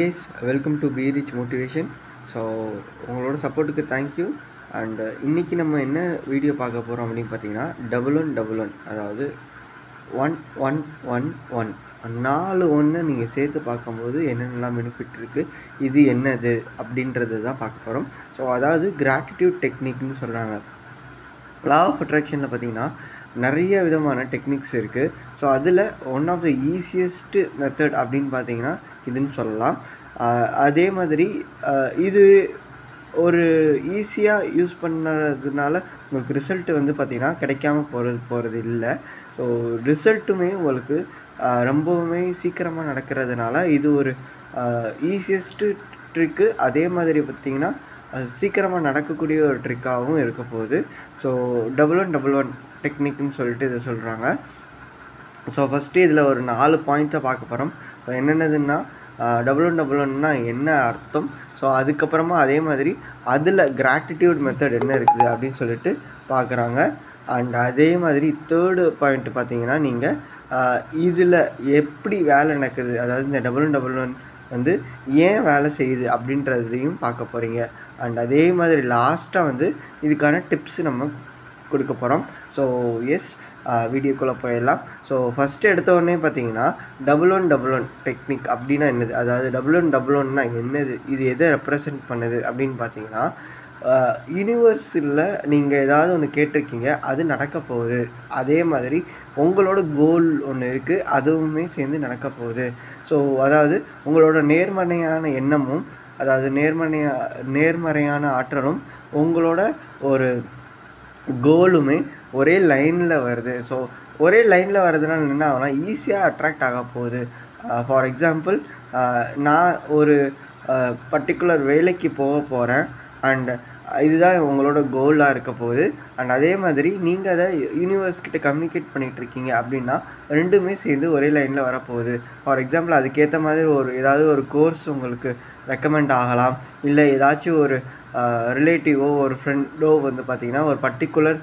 Guys, welcome to Be Rich Motivation. So உங்களோட சப்போர்ட்டுக்கு thank you. And இன்றைக்கி நம்ம என்ன வீடியோ பார்க்க போகிறோம் அப்படின்னு பார்த்தீங்கன்னா, 1111, அதாவது 1111 4 1 நீங்கள் சேர்த்து பார்க்கும்போது என்னென்னலாம் பெனிஃபிட் இருக்குது, இது என்னது அப்படின்றது தான் பார்க்க போகிறோம். ஸோ அதாவது கிராட்டிடியூட் டெக்னிக்னு சொல்கிறாங்க. லா ஆஃப் அட்ராக்ஷனில் பார்த்தீங்கன்னா நிறைய விதமான டெக்னிக்ஸ் இருக்குது. ஸோ அதில் one of the easiest method அப்படின்னு பார்த்தீங்கன்னா இதுன்னு சொல்லலாம். அதே மாதிரி இது ஒரு ஈஸியாக யூஸ் பண்ணுறதுனால உங்களுக்கு ரிசல்ட்டு வந்து பார்த்திங்கன்னா கிடைக்காம போகிறது இல்லை. ஸோ ரிசல்ட்டுமே உங்களுக்கு ரொம்பவுமே சீக்கிரமாக நடக்கிறதுனால இது ஒரு ஈஸியஸ்ட்டு ட்ரிக்கு. அதே மாதிரி பார்த்திங்கன்னா சீக்கிரமாக நடக்கக்கூடிய ஒரு ட்ரிக்காகவும் இருக்க போகுது. ஸோ 1111 டெக்னிக்னு சொல்லிட்டு இதை சொல்கிறாங்க. ஸோ ஃபஸ்ட்டு இதில் ஒரு 4 பாயிண்ட்டை பார்க்க போகிறோம். ஸோ என்னென்னதுன்னா 1111னா என்ன அர்த்தம், ஸோ அதுக்கப்புறமா அதே மாதிரி அதில் கிராட்டிடியூட் மெத்தட் என்ன இருக்குது அப்படின்னு சொல்லிட்டு பார்க்குறாங்க. அண்ட் அதே மாதிரி தேர்டு பாயிண்ட் பார்த்தீங்கன்னா நீங்கள் இதில் எப்படி வேலை நடக்குது, அதாவது இந்த 1111 வந்து ஏன் வேலை செய்யுது அப்படின்றதையும் பார்க்க போகிறீங்க. அண்ட் அதே மாதிரி லாஸ்ட்டாக வந்து இதுக்கான டிப்ஸ் நம்ம கொடுக்க போகிறோம். ஸோ எஸ், வீடியோக்குள்ளே போயிடலாம். ஸோ ஃபஸ்ட்டு எடுத்த உடனே பார்த்தீங்கன்னா 1111 டெக்னிக் அப்படின்னா என்னது, அதாவது 1111னா என்னது, இது எதை ரெப்ரசன்ட் பண்ணுது அப்படின்னு பார்த்தீங்கன்னா, யூனிவர்ஸில் நீங்கள் ஏதாவது ஒன்று கேட்டிருக்கீங்க, அது நடக்க போகுது. அதே மாதிரி உங்களோட கோல் ஒன்று இருக்குது, அதுவுமே சேர்ந்து நடக்க போகுது. ஸோ அதாவது உங்களோட நேர்மறையான எண்ணமும், அதாவது நேர்மறையான ஆற்றலும் உங்களோட ஒரு கோலுமே ஒரே லைனில் வருது. ஸோ ஒரே லைனில் வர்றதுனால என்ன ஆகும்னா ஈஸியாக அட்ராக்ட் ஆக போகுது. ஃபார் எக்ஸாம்பிள், நான் ஒரு பர்டிகுலர் வேலைக்கு போக போகிறேன் அண்ட் இதுதான் உங்களோட கோலாக இருக்க போகுது. அண்ட் அதே மாதிரி நீங்கள் அதை யூனிவர்ஸ்கிட்ட கம்யூனிகேட் பண்ணிகிட்ருக்கீங்க அப்படின்னா ரெண்டுமே சேர்ந்து ஒரே லைனில் வரப்போகுது. ஃபார் எக்ஸாம்பிள், அதுக்கேற்ற மாதிரி ஏதாவது ஒரு கோர்ஸ் உங்களுக்கு ரெக்கமெண்ட் ஆகலாம், இல்லை ஏதாச்சும் ஒரு ரிலேட்டிவோ ஒரு ஃப்ரெண்டோ வந்து பார்த்திங்கன்னா ஒரு பர்டிகுலர்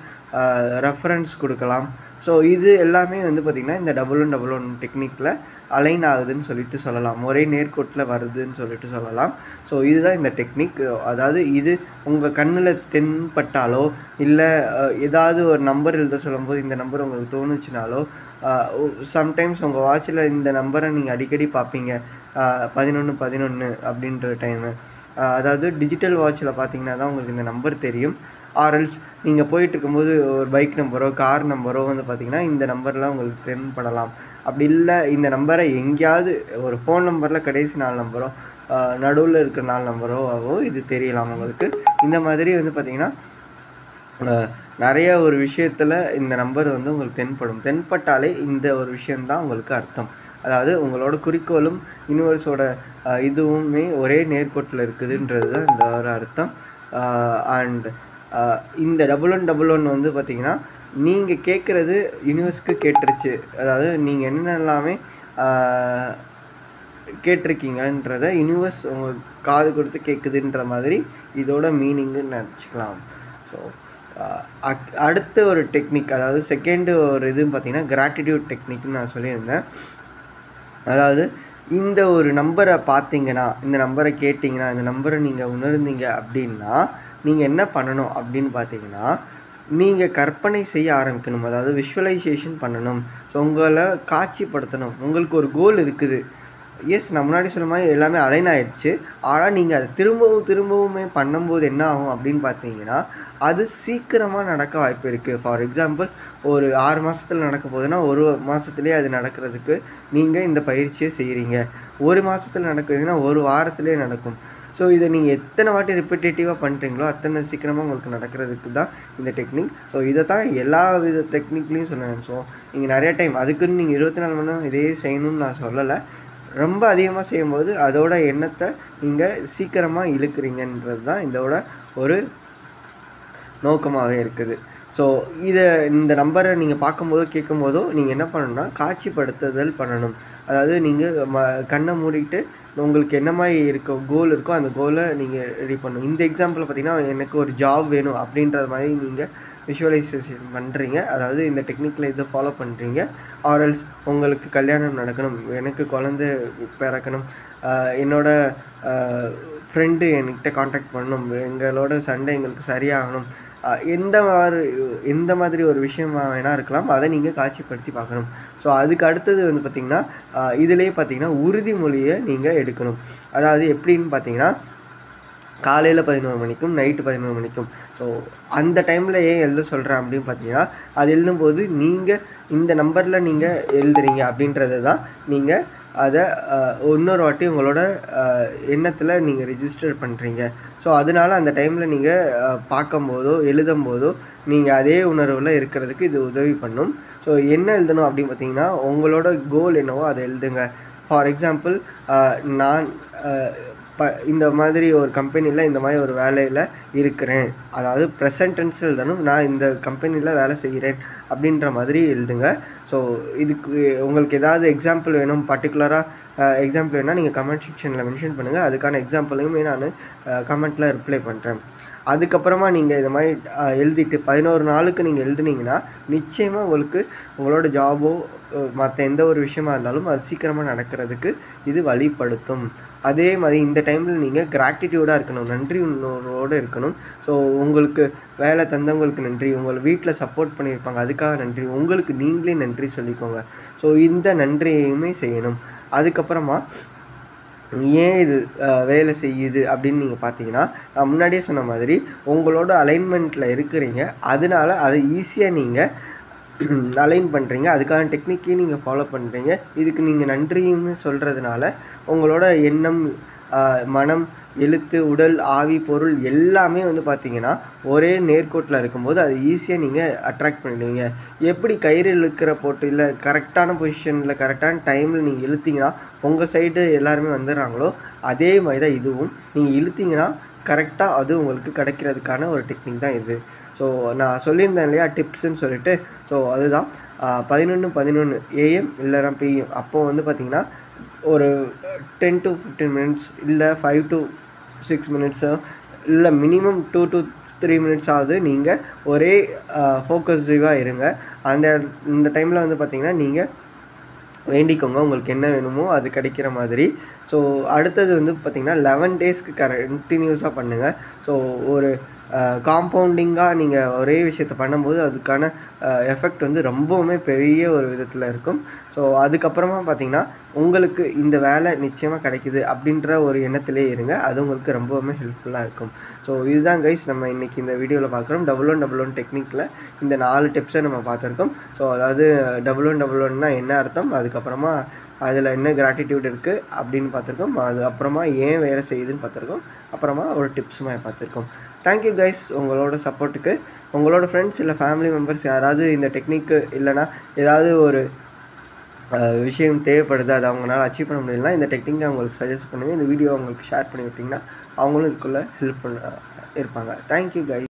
ரெஃபரன்ஸ் கொடுக்கலாம். ஸோ இது எல்லாமே வந்து பார்த்திங்கன்னா இந்த 1111 டெக்னிக்கில் அலைன் ஆகுதுன்னு சொல்லிட்டு சொல்லலாம், ஒரே நேர்கோட்டில் வருதுன்னு சொல்லிட்டு சொல்லலாம். ஸோ இதுதான் இந்த டெக்னிக். அதாவது இது உங்கள் கண்ணில் தென்பட்டாலோ, இல்லை ஏதாவது ஒரு நம்பர் எழுத சொல்லும்போது இந்த நம்பர் உங்களுக்கு தோணுச்சுனாலோ, சம்டைம்ஸ் உங்கள் வாட்சில் இந்த நம்பரை நீங்கள் அடிக்கடி பார்ப்பீங்க, 1111 அப்படின்ற டைமு. அதாவது டிஜிட்டல் வாட்சில் பார்த்தீங்கன்னா தான் உங்களுக்கு இந்த நம்பர் தெரியும். ஆர்எல்ஸ் நீங்கள் போயிட்டுருக்கும்போது ஒரு பைக் நம்பரோ கார் நம்பரோ வந்து பார்த்திங்கன்னா இந்த நம்பர்லாம் உங்களுக்கு தென்படலாம். அப்படி இல்லை இந்த நம்பரை எங்கேயாவது ஒரு ஃபோன் நம்பரில் கடைசி 4 நம்பரோ நடுவில் இருக்கிற 4 நம்பரோவோ இது தெரியலாம் உங்களுக்கு. இந்த மாதிரி வந்து பார்த்திங்கன்னா நிறைய ஒரு விஷயத்தில் இந்த நம்பர் வந்து உங்களுக்கு தென்பட்டாலே இந்த ஒரு விஷயந்தான் உங்களுக்கு அர்த்தம். அதாவது உங்களோட குறிக்கோளும் யூனிவர்ஸோட இதுவுமே ஒரே நேர்கோட்டில் இருக்குதுன்றது தான் இந்த ஒரு அர்த்தம். அண்ட் இந்த 1111 வந்து பார்த்திங்கன்னா நீங்கள் கேட்குறது யூனிவர்ஸ்க்கு கேட்டுருச்சு, அதாவது நீங்கள் என்னெல்லாமே கேட்டிருக்கீங்கன்றத யூனிவர்ஸ் உங்கள் காது கொடுத்து கேட்குதுன்ற மாதிரி இதோட மீனிங்குன்னு நினச்சிக்கலாம். ஸோ அடுத்த ஒரு டெக்னிக், அதாவது செகண்டு ஒரு இதுன்னு பார்த்திங்கன்னா கிராட்டிடியூட் டெக்னிக்னு நான் சொல்லியிருந்தேன். அதாவது இந்த ஒரு நம்பரை பார்த்தீங்கன்னா, இந்த நம்பரை கேட்டிங்கன்னா, இந்த நம்பரை நீங்கள் உணர்ந்தீங்க அப்படின்னா நீங்கள் என்ன பண்ணணும் அப்படின்னு பார்த்தீங்கன்னா, நீங்கள் கற்பனை செய்ய ஆரம்பிக்கணும், அதாவது விஷுவலைசேஷன் பண்ணணும். ஸோ உங்களை காட்சிப்படுத்தணும். உங்களுக்கு ஒரு கோல் இருக்குது. எஸ், நான் முன்னாடி சொன்ன மாதிரி எல்லாமே அலைன் ஆகிடுச்சு. ஆனால் நீங்கள் அதை திரும்பவுமே பண்ணும்போது என்ன ஆகும் அப்படின்னு பார்த்தீங்கன்னா அது சீக்கிரமாக நடக்க வாய்ப்பு இருக்குது. ஃபார் எக்ஸாம்பிள், ஒரு 6 மாதத்தில் நடக்க போகுதுன்னா 1 மாதத்துலேயே அது நடக்கிறதுக்கு நீங்கள் இந்த பயிற்சியை செய்கிறீங்க. 1 மாதத்தில் நடக்குதுன்னா 1 வாரத்துலேயே நடக்கும். ஸோ இதை நீங்கள் எத்தனை வாட்டி ரிப்பீட்டேட்டிவாக பண்ணுறீங்களோ அத்தனை சீக்கிரமாக உங்களுக்கு நடக்கிறதுக்கு தான் இந்த டெக்னிக். ஸோ இதை தான் எல்லா வித டெக்னிக்லேயும் சொன்னேன். ஸோ நீங்கள் நிறைய டைம் அதுக்குன்னு நீங்கள் 24 மணி நேரம் இதே செய்யணும்னு நான் சொல்லலை. ரொம்ப அதிகமாக செய்யும்போது அதோட எண்ணத்தை நீங்கள் சீக்கிரமாக இழுக்கிறீங்கன்றது தான் இதோட ஒரு நோக்கமாகவே இருக்குது. ஸோ இந்த நம்பரை நீங்கள் பார்க்கும்போதோ கேட்கும்போதோ நீங்கள் என்ன பண்ணணும்னா காட்சிப்படுத்துதல் பண்ணணும். அதாவது நீங்கள் கண்ணை மூடிட்டு உங்களுக்கு என்ன மாதிரி கோல் இருக்கோ அந்த கோலை நீங்கள் ரெடி பண்ணணும். இந்த எக்ஸாம்பிள் பார்த்திங்கன்னா எனக்கு ஒரு ஜாப் வேணும் அப்படின்ற மாதிரி நீங்கள் விஷுவலைசேஷன் பண்ணுறீங்க, அதாவது இந்த டெக்னிக்கில் இதை ஃபாலோ பண்ணுறீங்க, ஆர்எல்ஸ் உங்களுக்கு கல்யாணம் நடக்கணும், எனக்கு குழந்தை பிறக்கணும், என்னோட ஃப்ரெண்டு என்கிட்ட காண்டாக்ட் பண்ணணும், எங்களோட சண்டை எங்களுக்கு சரியாகணும், எந்த மாதிரி ஒரு விஷயமா வேணா இருக்கலாம், அதை நீங்கள் காட்சிப்படுத்தி பார்க்கணும். ஸோ அதுக்கு அடுத்தது வந்து பார்த்திங்கன்னா, இதிலேயே பார்த்திங்கன்னா உறுதிமொழியை நீங்கள் எடுக்கணும். அதாவது எப்படின்னு பார்த்தீங்கன்னா, காலையில் 11 மணிக்கும் நைட்டு 11 மணிக்கும். ஸோ அந்த டைமில் ஏன் எழுத சொல்கிறேன் அப்படின்னு பார்த்தீங்கன்னா, அது எழுதும்போது நீங்கள் இந்த நம்பரில் நீங்கள் எழுதுறீங்க அப்படின்றது தான் நீங்கள் அதை இன்னொரு வாட்டி உங்களோட எண்ணத்தில் நீங்கள் ரிஜிஸ்டர் பண்ணுறீங்க. ஸோ அதனால அந்த டைமில் நீங்கள் பார்க்கும்போதோ எழுதும்போதோ நீங்கள் அதே உணர்வில் இருக்கிறதுக்கு இது உதவி பண்ணும். ஸோ என்ன எழுதணும் அப்படின்னு பார்த்தீங்கன்னா, உங்களோட கோல் என்னவோ அதை எழுதுங்க. ஃபார் எக்ஸாம்பிள், நான் இந்த மாதிரி ஒரு கம்பெனியில் இந்த மாதிரி ஒரு வேலையில் இருக்கிறேன், அதாவது ப்ரெசன்ட் டென்ஸ் எழுதணும், நான் இந்த கம்பெனியில் வேலை செய்கிறேன் அப்படின்ற மாதிரி எழுதுங்க. ஸோ இதுக்கு உங்களுக்கு ஏதாவது எக்ஸாம்பிள் வேணும், பர்டிகுலராக எக்ஸாம்பிள் வேணால் நீங்கள் கமெண்ட் செக்ஷனில் மென்ஷன் பண்ணுங்கள், அதுக்கான எக்ஸாம்பிளையுமே நான் கமெண்ட்டில் ரிப்ளை பண்ணுறேன். அதுக்கப்புறமா நீங்கள் இந்த மாதிரி எழுதிட்டு 11 நாளுக்கு நீங்கள் எழுதுனீங்கன்னா நிச்சயமாக உங்களுக்கு உங்களோட ஜாபோ மற்ற எந்த ஒரு விஷயமா இருந்தாலும் அது சீக்கிரமாக நடக்கிறதுக்கு இது வழிப்படுத்தும். அதே மாதிரி இந்த டைமில் நீங்கள் கிராட்டிடியூடாக இருக்கணும், நன்றி உணர்வோடு இருக்கணும். ஸோ உங்களுக்கு வேலை தந்தவங்களுக்கு நன்றி, உங்கள் வீட்டில் சப்போர்ட் பண்ணியிருப்பாங்க அதுக்காக நன்றி, உங்களுக்கு நீங்களே நன்றி சொல்லிக்கோங்க. ஸோ இந்த நன்றியுமே செய்யணும். அதுக்கப்புறமா ஏன் இது வேலை செய்யுது அப்படின்னு நீங்கள் பார்த்தீங்கன்னா, நான் முன்னாடியே சொன்ன மாதிரி உங்களோட அலைன்மெண்ட்டில் இருக்கிறீங்க, அதனால அதை ஈஸியாக நீங்கள் அலைன் பண்ணுறீங்க, அதுக்கான டெக்னிக்கையும் நீங்கள் ஃபாலோ பண்ணுறீங்க. இதுக்கு நீங்கள் நன்றியுமே சொல்கிறதுனால உங்களோட எண்ணம், மனம், எழுத்து, உடல், ஆவி, பொருள் எல்லாமே வந்து பார்த்திங்கன்னா ஒரே நேர்கோட்டில் இருக்கும்போது அது ஈஸியாக நீங்கள் அட்ராக்ட் பண்ணிடுவீங்க. எப்படி கயிறு இழுக்கிற போட்டியில் கரெக்டான பொசிஷனில் கரெக்டான டைமில் நீங்கள் இழுத்தீங்கன்னா உங்கள் சைடு எல்லாருமே வந்துடுறாங்களோ, அதே மாதிரி தான் இதுவும். நீங்கள் இழுத்தீங்கன்னா கரெக்டாக அது உங்களுக்கு கிடைக்கிறதுக்கான ஒரு டெக்னிக் தான் இது. ஸோ நான் சொல்லியிருந்தேன் இல்லையா டிப்ஸுன்னு சொல்லிட்டு, ஸோ அதுதான் 11:11 AM இல்லைனா PM அப்போது வந்து பார்த்திங்கன்னா ஒரு 10 to 15 மினிட்ஸ் இல்லை 5 to 6 மினிட்ஸோ இல்லை மினிமம் 2 to 3 மினிட்ஸ் ஆகுது நீங்கள் ஒரே ஃபோக்கஸிவாக இருங்க. இந்த டைமில் வந்து பார்த்திங்கன்னா நீங்கள் வேண்டிக்கோங்க உங்களுக்கு என்ன வேணுமோ அது கிடைக்கிற மாதிரி. ஸோ அடுத்தது வந்து பார்த்திங்கன்னா 11 டேஸ்க்கு கண்டினியூஸாக பண்ணுங்கள். ஸோ ஒரு காம்பவுண்டிங்காக நீங்கள் ஒரே விஷயத்த பண்ணும்போது அதுக்கான எஃபெக்ட் வந்து ரொம்பவுமே பெரிய ஒரு விதத்தில் இருக்கும். ஸோ அதுக்கப்புறமா பார்த்திங்கன்னா உங்களுக்கு இந்த வேலை நிச்சயமாக கிடைக்குது அப்படின்ற ஒரு எண்ணத்திலே இருங்க, அது உங்களுக்கு ரொம்பவுமே ஹெல்ப்ஃபுல்லாக இருக்கும். ஸோ இதுதான் கைஸ் நம்ம இன்றைக்கி இந்த வீடியோவில் பார்க்குறோம். 1111 டெக்னிக்கில் இந்த 4 டிப்ஸை நம்ம பார்த்துருக்கோம். ஸோ அதாவது 1111னா என்ன அர்த்தம், அதுக்கப்புறமா அதில் என்ன கிராட்டிடியூட் இருக்குது அப்படின்னு பார்த்துருக்கோம், அது அப்புறமா ஏன் வேலை செய்யுதுன்னு பார்த்துருக்கோம், அப்புறமா ஒரு டிப்ஸுமே பார்த்துருக்கோம். தேங்க்யூ கைஸ் உங்களோட சப்போர்ட்டுக்கு. உங்களோட ஃப்ரெண்ட்ஸ் இல்லை ஃபேமிலி மெம்பர்ஸ் யாராவது இந்த டெக்னிக்கு இல்லைனா ஏதாவது ஒரு விஷயம் தேவைப்படுது, அது அவங்களால அச்சீவ் பண்ண முடியலனா இந்த டெக்னிக்கை அவங்களுக்கு சஜஸ்ட் பண்ணுங்கள். இந்த வீடியோ அவங்களுக்கு ஷேர் பண்ணி விட்டிங்கன்னா அவங்களும் இதுக்குள்ளே ஹெல்ப் இருப்பாங்க. Thank you guys.